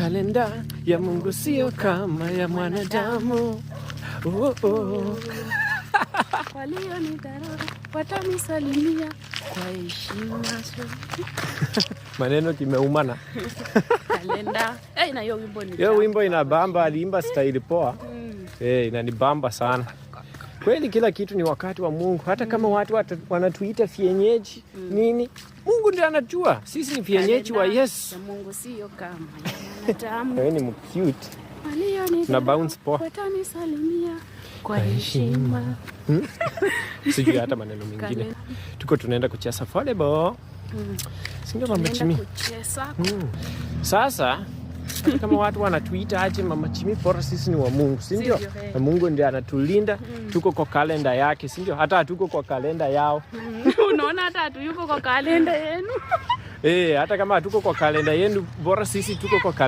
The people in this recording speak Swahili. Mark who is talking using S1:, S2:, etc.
S1: Kalenda ya Mungu sio kama ya mwanadamu.
S2: Walionidharau watanisalimia kwa heshima.
S1: Maneno kimeumana.
S2: Kalenda. Na hiyo wimbo ni.
S1: Hiyo wimbo inabamba, aliimba style poa. Inanibamba sana. Kweli kila kitu ni wakati wa Mungu. Hata kama watu wanatuita fienyeji nini, Mungu ndiye anajua. Sisi ni fienyeji wa Yesu.
S2: Ya Mungu sio kama ya mwanadamu.
S1: Wewe ni mcute. Na bounce poa.
S2: Watanisalimia kwa heshima.
S1: Sijui hata maneno mengine. Tuko tunaenda kucheza volleyball. Sindio Mama Chimi? Sasa kama watu wanatuita aje Mama Chimi, bora sisi ni wa Mungu, si ndio? Na Mungu ndiye anatulinda. Tuko kwa kalenda yake, si ndio? Hata hatuko kwa kalenda yao.
S2: Unaona hata hatuyuko kwa kalenda yenu.
S1: Hata kama hatuko kwa kalenda yenu, bora sisi tuko kwa kalenda